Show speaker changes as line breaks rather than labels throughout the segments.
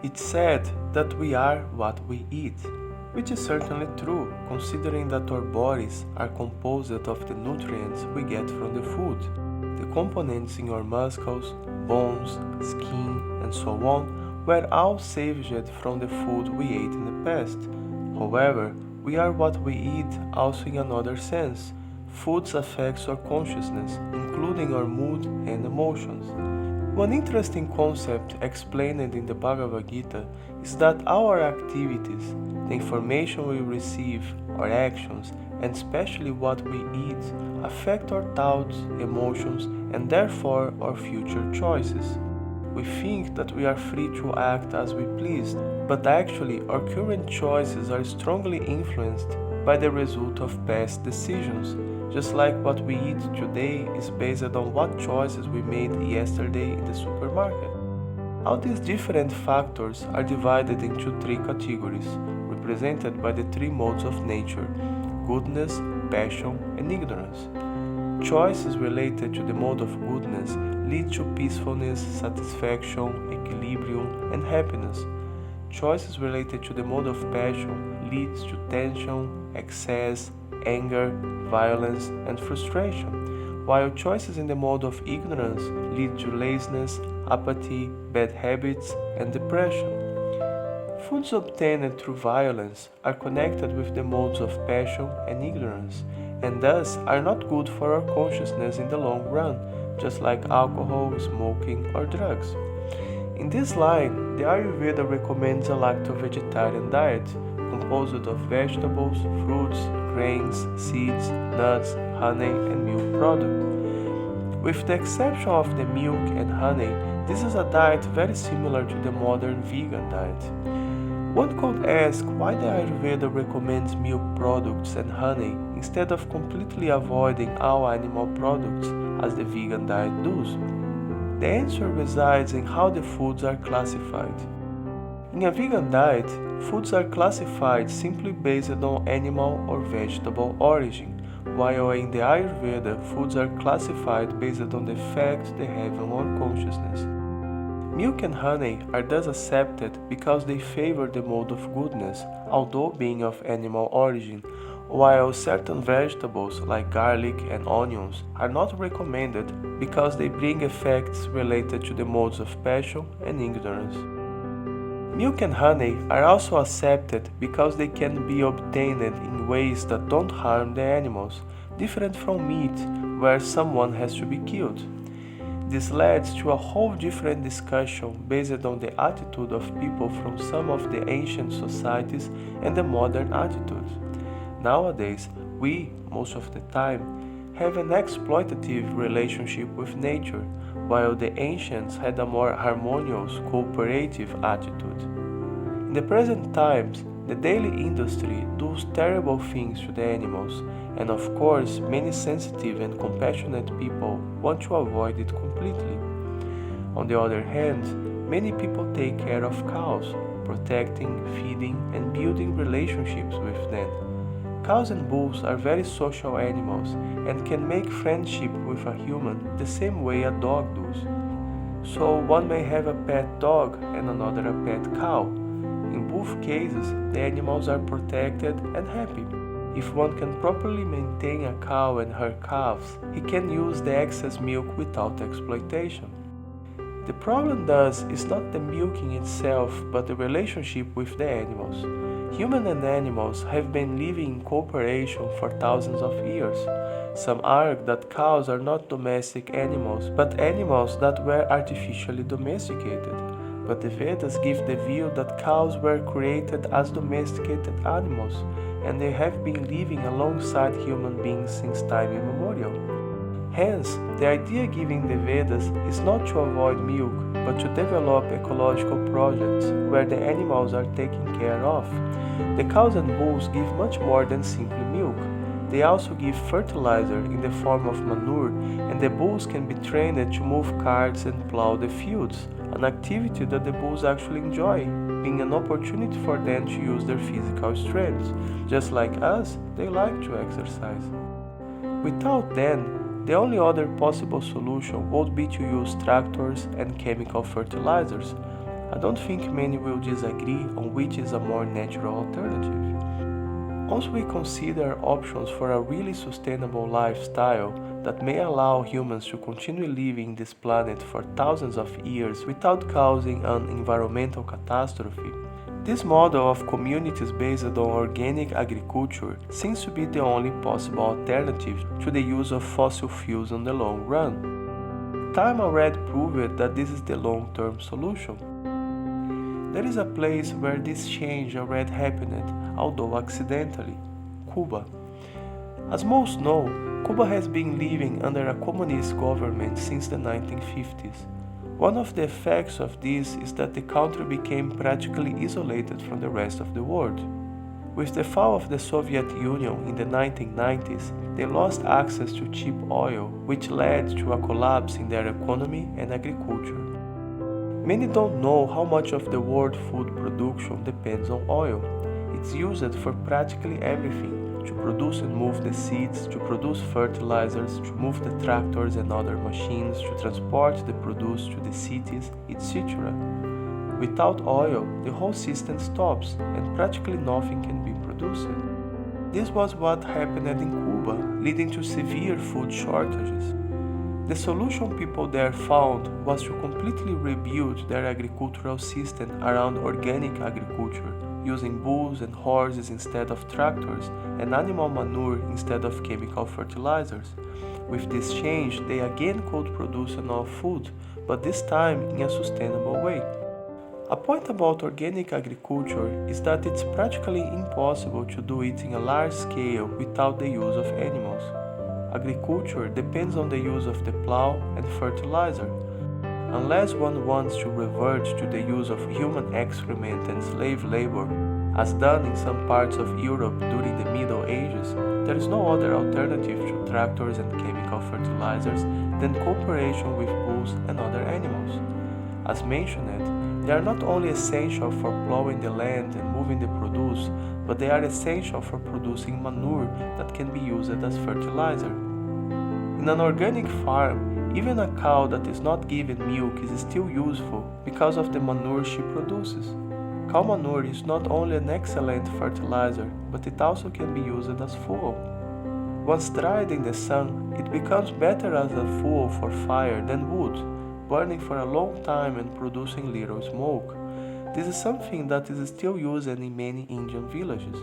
It's said that we are what we eat, which is certainly true considering that our bodies are composed of the nutrients we get from the food. The components in our muscles, bones, skin, and so on were all saved from the food we ate in the past. However, we are what we eat also in another sense. Foods affects our consciousness, including our mood and emotions. One interesting concept explained in the Bhagavad Gita is that our activities, the information we receive, our actions, and especially what we eat, affect our thoughts, emotions, and therefore our future choices. We think that we are free to act as we please, but actually our current choices are strongly influenced by the result of past decisions, just like what we eat today is based on what choices we made yesterday in the supermarket. All these different factors are divided into three categories, represented by the three modes of nature: goodness, passion, and ignorance. Choices related to the mode of goodness lead to peacefulness, satisfaction, equilibrium, and happiness. Choices related to the mode of passion lead to tension, excess, anger, violence, and frustration, while choices in the mode of ignorance lead to laziness, apathy, bad habits, and depression. Foods obtained through violence are connected with the modes of passion and ignorance, and thus are not good for our consciousness in the long run, just like alcohol, smoking, or drugs. In this line, the Ayurveda recommends a lacto-vegetarian diet composed of vegetables, fruits, grains, seeds, nuts, honey, and milk products. With the exception of the milk and honey, this is a diet very similar to the modern vegan diet. One could ask why the Ayurveda recommends milk products and honey instead of completely avoiding all animal products as the vegan diet does. The answer resides in how the foods are classified. In a vegan diet, foods are classified simply based on animal or vegetable origin, while in the Ayurveda, foods are classified based on the effect they have on our consciousness. Milk and honey are thus accepted because they favor the mode of goodness, although being of animal origin, while certain vegetables like garlic and onions are not recommended because they bring effects related to the modes of passion and ignorance. Milk and honey are also accepted because they can be obtained in ways that don't harm the animals, different from meat, where someone has to be killed. This leads to a whole different discussion based on the attitude of people from some of the ancient societies and the modern attitudes. Nowadays, we, most of the time, have an exploitative relationship with nature, while the ancients had a more harmonious, cooperative attitude. In the present times, the daily industry does terrible things to the animals, and of course, many sensitive and compassionate people want to avoid it completely. On the other hand, many people take care of cows, protecting, feeding, and building relationships with them. Cows and bulls are very social animals and can make friendship with a human the same way a dog does. So one may have a pet dog and another a pet cow. In both cases, the animals are protected and happy. If one can properly maintain a cow and her calves, he can use the excess milk without exploitation. The problem thus is not the milking itself, but the relationship with the animals. Humans and animals have been living in cooperation for thousands of years. Some argue that cows are not domestic animals, but animals that were artificially domesticated. But the Vedas give the view that cows were created as domesticated animals, and they have been living alongside human beings since time immemorial. Hence, the idea given in the Vedas is not to avoid milk, but to develop ecological projects where the animals are taken care of. The cows and bulls give much more than simply milk. They also give fertilizer in the form of manure, and the bulls can be trained to move carts and plow the fields, an activity that the bulls actually enjoy, being an opportunity for them to use their physical strength. Just like us, they like to exercise. Without them, the only other possible solution would be to use tractors and chemical fertilizers. I don't think many will disagree on which is a more natural alternative. Once we consider options for a really sustainable lifestyle that may allow humans to continue living this planet for thousands of years without causing an environmental catastrophe, this model of communities based on organic agriculture seems to be the only possible alternative to the use of fossil fuels in the long run. Time already proved that this is the long-term solution. There is a place where this change already happened, although accidentally: Cuba. As most know, Cuba has been living under a communist government since the 1950s. One of the effects of this is that the country became practically isolated from the rest of the world. With the fall of the Soviet Union in the 1990s, they lost access to cheap oil, which led to a collapse in their economy and agriculture. Many don't know how much of the world food production depends on oil. It's used for practically everything: to produce and move the seeds, to produce fertilizers, to move the tractors and other machines, to transport the produce to the cities, etc. Without oil, the whole system stops and practically nothing can be produced. This was what happened in Cuba, leading to severe food shortages. The solution people there found was to completely rebuild their agricultural system around organic agriculture, using bulls and horses instead of tractors, and animal manure instead of chemical fertilizers. With this change, they again could produce enough food, but this time in a sustainable way. A point about organic agriculture is that it's practically impossible to do it in a large scale without the use of animals. Agriculture depends on the use of the plow and fertilizer. Unless one wants to revert to the use of human excrement and slave labor, as done in some parts of Europe during the Middle Ages, there is no other alternative to tractors and chemical fertilizers than cooperation with bulls and other animals. As mentioned, they are not only essential for plowing the land and moving the produce, but they are essential for producing manure that can be used as fertilizer. In an organic farm, even a cow that is not given milk is still useful because of the manure she produces. Cow manure is not only an excellent fertilizer, but it also can be used as fuel. Once dried in the sun, it becomes better as a fuel for fire than wood, burning for a long time and producing little smoke. This is something that is still used in many Indian villages.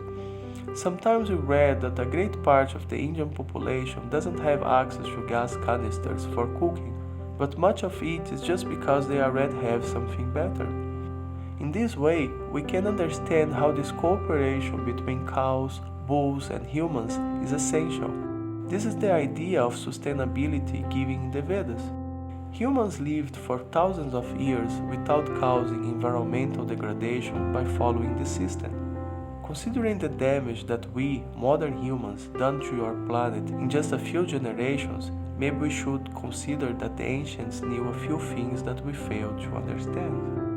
Sometimes we read that a great part of the Indian population doesn't have access to gas canisters for cooking, but much of it is just because they already have something better. In this way, we can understand how this cooperation between cows, bulls, and humans is essential. This is the idea of sustainability given in the Vedas. Humans lived for thousands of years without causing environmental degradation by following the system. Considering the damage that we, modern humans, done to our planet in just a few generations, maybe we should consider that the ancients knew a few things that we failed to understand.